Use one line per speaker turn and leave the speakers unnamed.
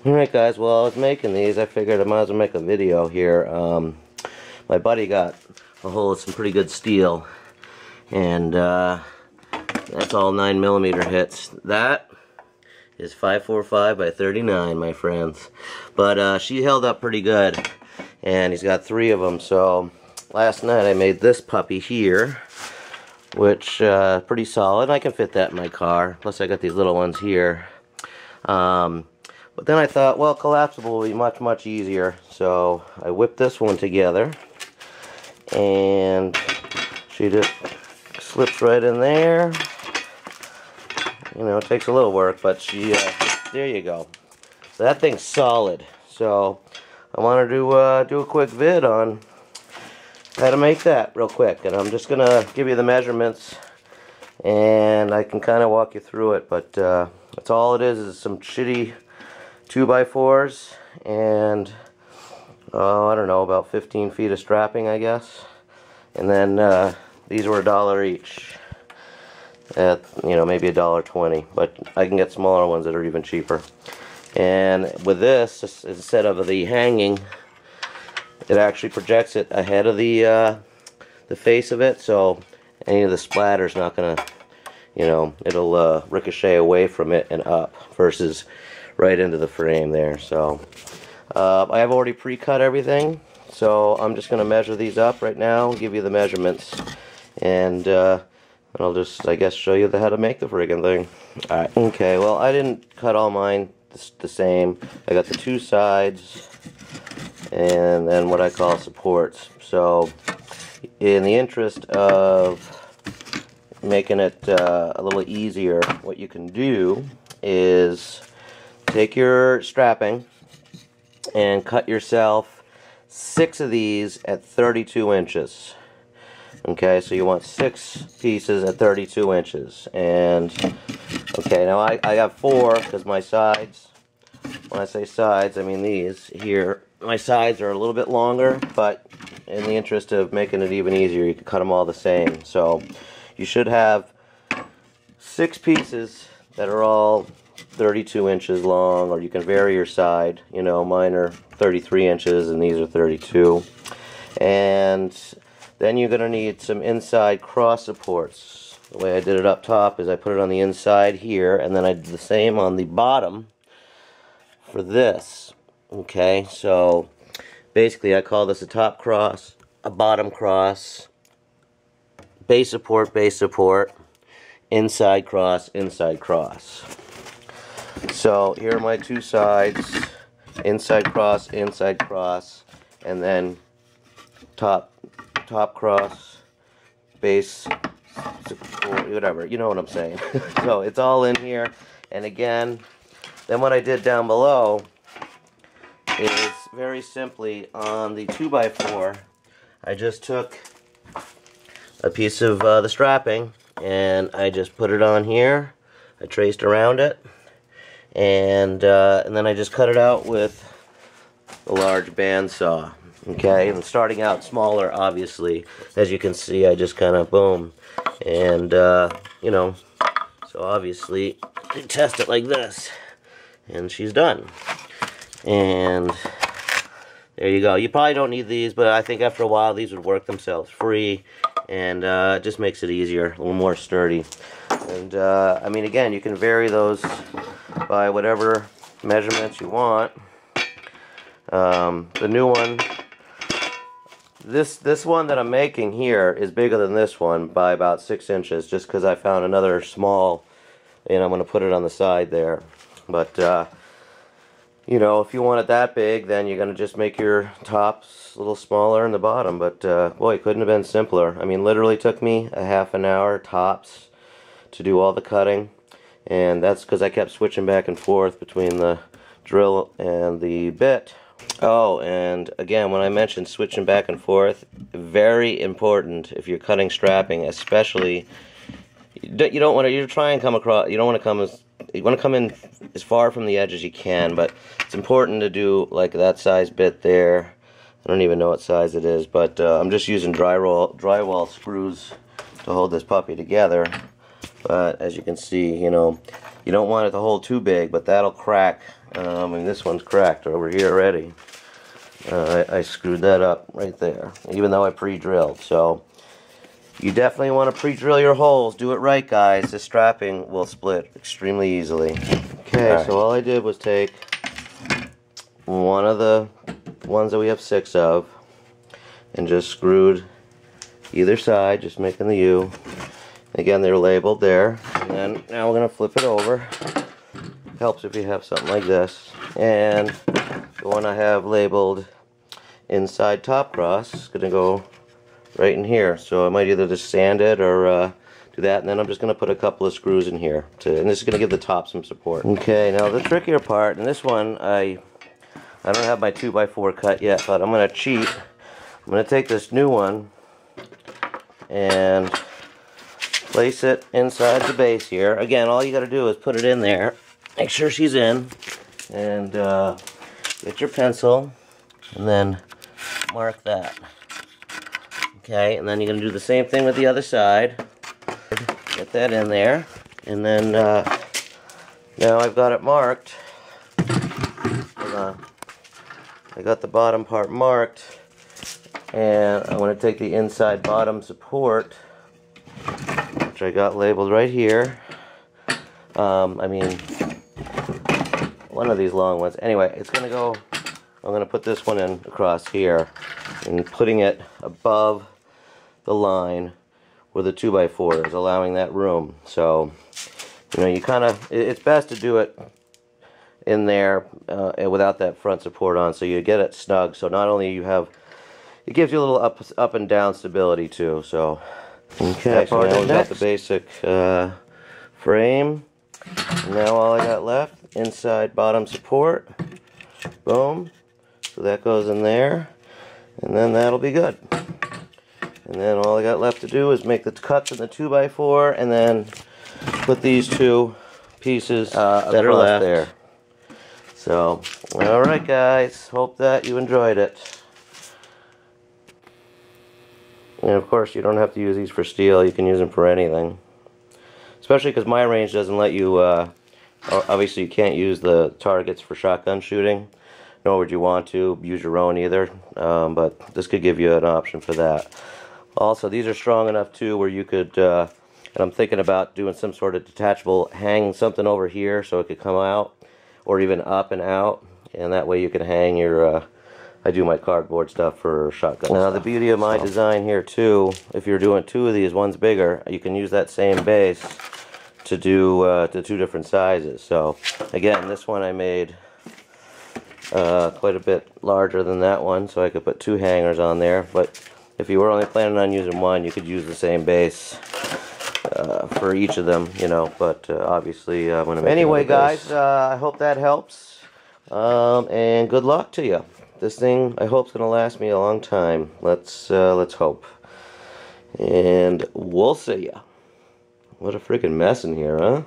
Alright guys, well I was making these, I figured I might as well make a video here. My buddy got a hold of some pretty good steel, and that's all 9mm hits. That is 545 by 39, my friends. But she held up pretty good, and he's got 3 of them. So last night I made this puppy here, which pretty solid. I can fit that in my car. Plus I got these little ones here. But then I thought, well, collapsible will be much, much easier. So I whipped this one together, and she just slips right in there. You know, it takes a little work, but she, there you go. So that thing's solid. So I wanted to do a quick vid on how to make that real quick. And I'm just going to give you the measurements, and I can kind of walk you through it. But that's all it is some shitty 2x4s and I don't know, about 15 feet of strapping, I guess. And then these were $1 each at, you know, maybe $1.20, but I can get smaller ones that are even cheaper. And with this, instead of the hanging, it actually projects it ahead of the face of it, so any of the splatter's not gonna, you know, it'll ricochet away from it and up versus right into the frame there. So I have already pre-cut everything, so I'm just going to measure these up right now, give you the measurements, and I'll just, I guess, show you how to make the friggin' thing. Alright, okay, well, I didn't cut all mine the same. I got the 2 sides and then what I call supports. So in the interest of making it a little easier, what you can do is take your strapping and cut yourself 6 of these at 32 inches. Okay, so you want 6 pieces at 32 inches. And, okay, now I have 4 because my sides, when I say sides, I mean these here. My sides are a little bit longer, but in the interest of making it even easier, you can cut them all the same. So you should have 6 pieces that are all 32 inches long, or you can vary your side. You know, mine are 33 inches and these are 32. And then you're going to need some inside cross supports. The way I did it up top is I put it on the inside here, and then I did the same on the bottom for this. Okay, so basically I call this a top cross, a bottom cross, base support, inside cross, inside cross. So here are my 2 sides, inside cross, and then top cross, base support, whatever, you know what I'm saying. So it's all in here. And again, then what I did down below is very simply on the 2x4, I just took a piece of the strapping and I just put it on here. I traced around it, and then I just cut it out with a large bandsaw. Okay, and starting out smaller, obviously, as you can see, I just kind of boom, and you know, so obviously you test it like this, and she's done. And there you go. You probably don't need these, but I think after a while these would work themselves free, and it just makes it easier, a little more sturdy. And I mean, again, you can vary those by whatever measurements you want. The new one, this one that I'm making here is bigger than this one by about 6 inches, just because I found another small, and I'm going to put it on the side there. But you know, if you want it that big, then you're going to just make your tops a little smaller in the bottom. But boy, it couldn't have been simpler. I mean, literally took me a half an hour tops to do all the cutting, and that's because I kept switching back and forth between the drill and the bit. Oh, and again, when I mentioned switching back and forth, very important if you're cutting strapping, especially. You don't want to. You're trying to come across. You don't want to come as. You want to come in as far from the edge as you can, but it's important to do like that size bit there. I don't even know what size it is, but I'm just using drywall screws to hold this puppy together. But as you can see, you know, You don't want it to hold too big, but that'll crack. And this one's cracked over here already. I screwed that up right there, even though I pre-drilled. So you definitely want to pre-drill your holes. Do it right, guys. The strapping will split extremely easily. Okay, so all I did was take one of the ones that we have 6 of and just screwed either side, just making the U. Again, they're labeled there. And then now we're going to flip it over. Helps if you have something like this. And the one I have labeled inside top cross is going to go right in here. So I might either just sand it or do that. And then I'm just going to put a couple of screws in here. And this is going to give the top some support. Okay, now the trickier part, and this one I don't have my 2x4 cut yet, but I'm going to cheat. I'm going to take this new one and place it inside the base here. Again, all you got to do is put it in there. Make sure she's in. And get your pencil and then mark that. Okay, and then you're going to do the same thing with the other side. Get that in there. And then now I've got it marked. Hold on. I got the bottom part marked, and I'm going to take the inside bottom support, which I got labeled right here. I mean, one of these long ones. Anyway, it's going to go, I'm going to put this one in across here, and putting it above the line where the 2x4 is, allowing that room. So, you know, you kind of, it's best to do it in there without that front support on, so you get it snug. So not only you have, it gives you a little up and down stability too. So okay, so now we've got the basic frame. And now all I got left, inside bottom support. Boom. So that goes in there, and then that'll be good. And then all I got left to do is make the cuts in the 2x4, and then put these two pieces that are left there. So, alright guys, hope that you enjoyed it. And of course, you don't have to use these for steel, you can use them for anything. Especially because my range doesn't let you, obviously you can't use the targets for shotgun shooting, nor would you want to use your own either, but this could give you an option for that. Also, these are strong enough too where you could, and I'm thinking about doing some sort of detachable, hang something over here so it could come out, or even up and out, and that way you can hang your, I do my cardboard stuff for shotgun stuff. Now the beauty of my design here too, if you're doing 2 of these, one's bigger, you can use that same base to do the 2 different sizes. So again, this one I made quite a bit larger than that one, so I could put 2 hangers on there, but if you were only planning on using one, you could use the same base for each of them, you know, but obviously I'm going to make anyway, guys, I hope that helps, and good luck to you. This thing, I hope, is going to last me a long time. Let's hope. And we'll see ya. What a freaking mess in here, huh?